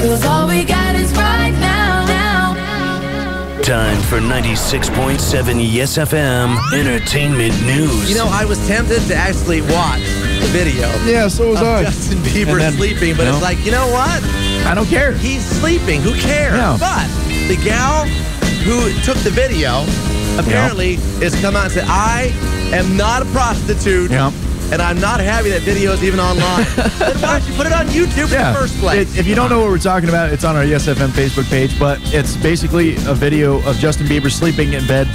'cause all we got is right now. Time for 96.7 Yes FM Entertainment News. You know, I was tempted to actually watch the video. Yeah, so was I. Justin Bieber sleeping, but it's like, you know what? I don't care. He's sleeping. Who cares? Yeah. But the gal who took the video apparently has come out and said, I am not a prostitute. Yeah. And I'm not happy that video is even online. Then why don't you put it on YouTube in the first place? If you don't know what we're talking about, it's on our Yes FM Facebook page, but it's basically a video of Justin Bieber sleeping in bed,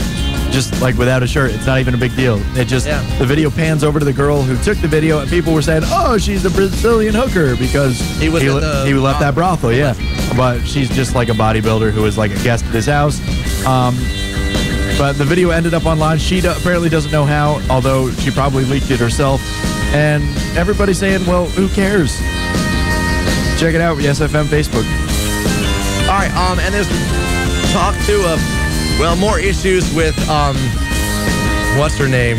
just like without a shirt. It's not even a big deal. It just, the video pans over to the girl who took the video, and people were saying, oh, she's a Brazilian hooker because he left that brothel, But she's just like a bodybuilder who was like a guest at his house. But the video ended up online. She apparently doesn't know how, although she probably leaked it herself. And everybody's saying, well, who cares? Check it out, Yes FM Facebook. All right, and there's talk, too, of, more issues with, what's her name?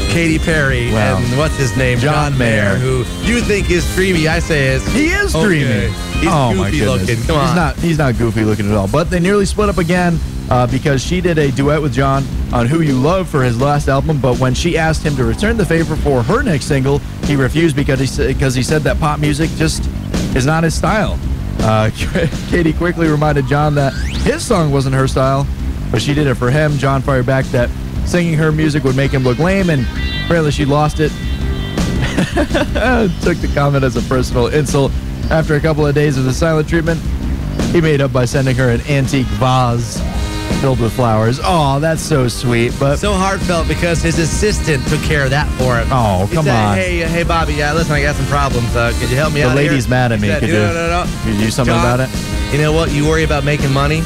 Katy Perry and what's his name? John Mayer, who you think is dreamy. I say he is dreamy. He's goofy looking. Come on. He's not goofy looking at all. But they nearly split up again. Because she did a duet with John on Who You Love for his last album, but when she asked him to return the favor for her next single, he refused because he said that pop music just is not his style. Katy quickly reminded John that his song wasn't her style, but she did it for him. John fired back that singing her music would make him look lame, and apparently she lost it. Took the comment as a personal insult. After a couple of days of the silent treatment, he made up by sending her an antique vase filled with flowers. Oh, that's so sweet. But so heartfelt because his assistant took care of that for him. Oh, come on. Hey, Bobby, listen, I got some problems. Could you help me out? The lady's mad at me. Could you do something about it? You know what? You worry about making money,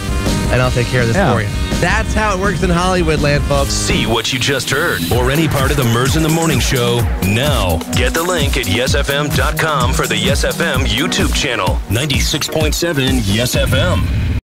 and I'll take care of this for you. That's how it works in Hollywood land, folks. See what you just heard or any part of the Murs in the Morning Show now. Get the link at yesfm.com for the Yes FM YouTube channel. 96.7 Yes FM.